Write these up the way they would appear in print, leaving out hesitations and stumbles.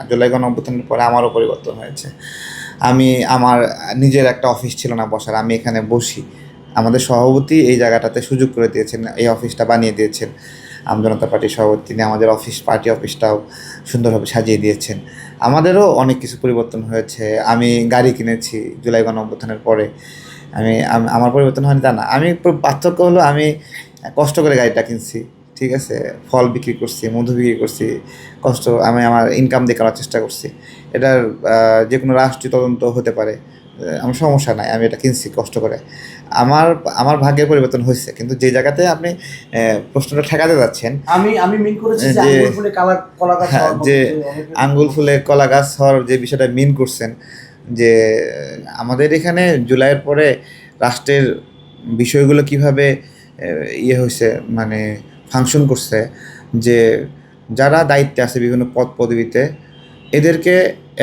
জুলাই গণঅভ্যুত্থানের পরে আমারও পরিবর্তন হয়েছে। আমি আমার নিজের একটা অফিস ছিল না বসার, আমি এখানে বসি। আমাদের সভাপতি এই জায়গাটাতে সুযোগ করে দিয়েছেন, এই অফিসটা বানিয়ে দিয়েছেন। জনতা পার্টির সভাপতি তিনি আমাদের পার্টি অফিসটাও সুন্দরভাবে সাজিয়ে দিয়েছেন। আমাদেরও অনেক কিছু পরিবর্তন হয়েছে। আমি গাড়ি কিনেছি জুলাই গণঅভ্যুত্থানের পরে। আমার পরিবর্তন হয়নি তা না। পার্থক্য হলো আমি কষ্ট করে গাড়িটা কিনছি। ঠিক আছে? ফল বিক্রি করছি, মধু বিক্রি করছি। আমি আমার ইনকাম দিয়ে করার চেষ্টা করছি। এটার যে কোনো রাষ্ট্রীয় তদন্ত হতে পারে। আমার সমস্যা নাই। আমি এটা কিনছি কষ্ট করে। আমার আমার ভাগ্যের পরিবর্তন হইছে। কিন্তু যে জায়গাতে আপনি প্রশ্নটা ঠেকাতে যাচ্ছেন, আমি আমি মিন করেছি যে যে আঙ্গুর ফুলে কলা গাছ হ্যাঁ, হওয়ার মতো যে যে অনেকের আঙ্গুল ফুলে কলা গাছ হওয়ার যে বিষয়টা মিন করছেন, যে আমাদের এখানে জুলাইয়ের পরে রাষ্ট্রের বিষয়গুলো কিভাবে হইছে, মানে ফাংশন করছে, যে যারা দায়িত্বে আছে বিভিন্ন পদ পদবিতে, এদেরকে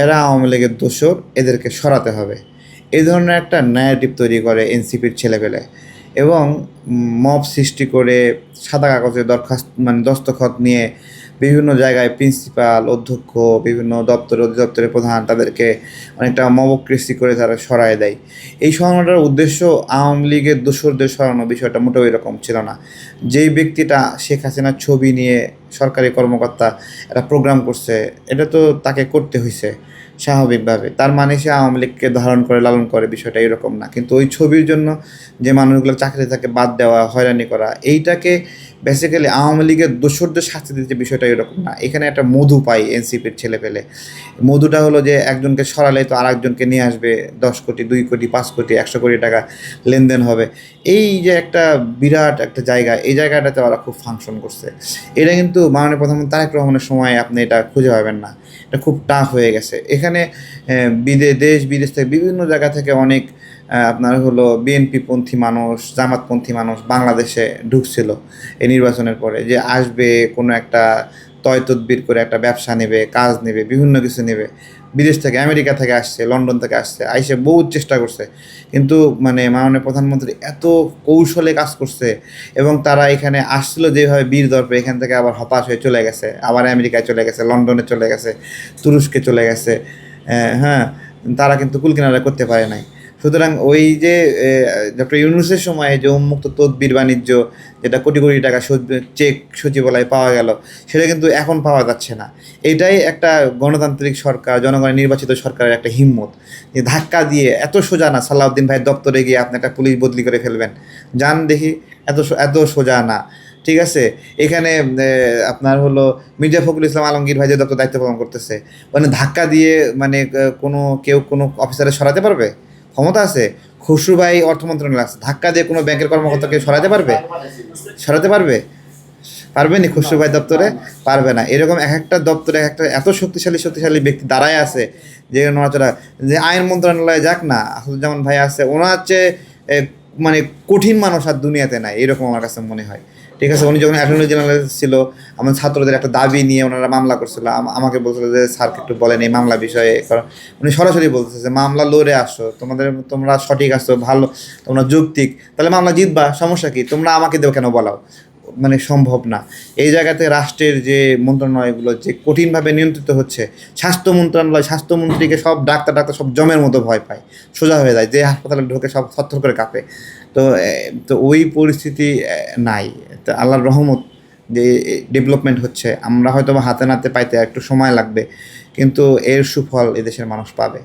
এরা আওয়ামী লীগের দোসর, এদেরকে সরাতে হবে, এই ধরনের একটা ন্যারেটিভ তৈরি করে এনসিপির ছেলেপেলে, এবং মব সৃষ্টি করে সাদা কাগজে দস্তখত নিয়ে বিভিন্ন জায়গায় প্রিন্সিপাল, অধ্যক্ষ, বিভিন্ন অধিদপ্তরের প্রধান তাদেরকে অনেকটা মবক্রেসি করে তারা সরায় দেয়। এই সরানোটার উদ্দেশ্য আওয়ামী লীগের দোসরদের সরানো, বিষয়টা মোটেও এরকম ছিল না। যেই ব্যক্তিটা শেখ হাসিনার ছবি নিয়ে সরকারি কর্মকর্তা একটা প্রোগ্রাম করছে, এটা তো তাকে করতে হয়েছে স্বাভাবিকভাবে। তার মানে সে আওয়ামী লীগকে ধারণ করে লালন করে, বিষয়টা এরকম না। কিন্তু ওই ছবির জন্য যে মানুষগুলো চাকরি থেকে বাদ দেওয়া, হয়রানি করা, এইটাকে বেসিক্যালি আওয়ামী লীগের দোসরদের শাস্তি দিতে, বিষয়টা এরকম না। এখানে একটা মধু পাই এনসিপির ছেলে পেলে। মধুটা হলো যে একজনকে সরালে তো আর একজনকে নিয়ে আসবে, 10 কোটি, 2 কোটি, 5 কোটি, 100 কোটি টাকা লেনদেন হবে। এই যে একটা বিরাট একটা জায়গা, এই জায়গাটাতে ওরা খুব ফাংশন করছে। এটা কিন্তু মাননীয় প্রধানমন্ত্রী তারেক রহমানের সময় আপনি এটা খুঁজে পাবেন না। এটা খুব টাফ হয়ে গেছে। এখানে দেশ বিদেশ থেকে বিভিন্ন জায়গা থেকে অনেক আপনার হলো বিএনপিপন্থী মানুষ, জামাতপন্থী মানুষ বাংলাদেশে ঢুকছিল এই নির্বাচনের পরে, যে আসবে কোনো একটা তদবির করে একটা ব্যবসা নেবে, কাজ নেবে, বিভিন্ন কিছু নেবে। বিদেশ থেকে, আমেরিকা থেকে আসছে, লন্ডন থেকে আসছে, আইসে বহুত চেষ্টা করছে। কিন্তু মানে মাননীয় প্রধানমন্ত্রী এত কৌশলে কাজ করছে, এবং তারা এখানে আসছিল যেভাবে বীর দর্পে, এখান থেকে আবার হতাশ হয়ে চলে গেছে, আবার আমেরিকায় চলে গেছে, লন্ডনে চলে গেছে, তুরস্কে চলে গেছে। হ্যাঁ, তারা কিন্তু কুলকিনারা করতে পারে নাই। সুতরাং ওই যে ডক্টর ইউনূসের সময় যে উন্মুক্ত তদবির বাণিজ্য, যেটা কোটি কোটি টাকা চেক সচিবালয়ে পাওয়া গেল, সেটা কিন্তু এখন পাওয়া যাচ্ছে না। এটাই একটা গণতান্ত্রিক সরকার, জনগণের নির্বাচিত সরকারের একটা হিম্মত, যে ধাক্কা দিয়ে, এত সোজা না সালাউদ্দিন ভাইয়ের দপ্তরে গিয়ে আপনি একটা পুলিশ বদলি করে ফেলবেন, যান দেখি, এত সোজা না। ঠিক আছে? এখানে আপনার হলো মির্জা ফখরুল ইসলাম আলমগীর ভাই যে দপ্তর দায়িত্ব পালন করতেছে, মানে ধাক্কা দিয়ে মানে কোনো অফিসারে সরাতে পারবে? ক্ষমতা আছে? খসরু ভাই অর্থ মন্ত্রণালয় আছে, ধাক্কা দিয়ে কোনো ব্যাংকের কর্মকর্তাকে সরাতে পারবে? সরাতে পারবে? পারবে নি খসরু ভাই দপ্তরে? পারবে না। এরকম এক একটা দপ্তরে এক একটা এত শক্তিশালী ব্যক্তি দাঁড়ায় আছে, যে নড়াচড়া, যে আইন মন্ত্রণালয়ে যাক না, আসাদুজ্জামান ভাই আছে, ওনার চেয়ে মানে কঠিন মানুষ আর দুনিয়াতে নাই, এরকম আমার কাছে মনে হয়। ঠিক আছে? উনি যখন অ্যাটর্নি জেনারেল ছিল, আমার ছাত্রদের একটা দাবি নিয়ে ওনারা মামলা করছিল, আমাকে বলছিল যে স্যারকে একটু বলেন এই মামলা বিষয়ে। কারণ উনি সরাসরি বলতেছে যে মামলা লড়ে আসো, তোমরা সঠিক আসো, ভালো, তোমরা যৌক্তিক, তাহলে মামলা জিতবা, সমস্যা কি? তোমরা আমাকে দেও কেন বলাও? মানে সম্ভব না। এই জায়গাতে রাষ্ট্রের যে মন্ত্রণালয়গুলো যে কঠিনভাবে নিয়ন্ত্রিত হচ্ছে, স্বাস্থ্যমন্ত্রীকে সব ডাক্তার সব জমের মতো ভয় পায়, সোজা হয়ে যায়, যে হাসপাতালে ঢোকে সব থরথর করে কাঁপে। তো তো ওই পরিস্থিতি নাই। তো আল্লাহর রহমত যে ডেভেলপমেন্ট হচ্ছে, আমরা হয়তো বা হাতে নাতে পাইতে একটু সময় লাগবে, কিন্তু এর সুফল এদেশের মানুষ পাবে।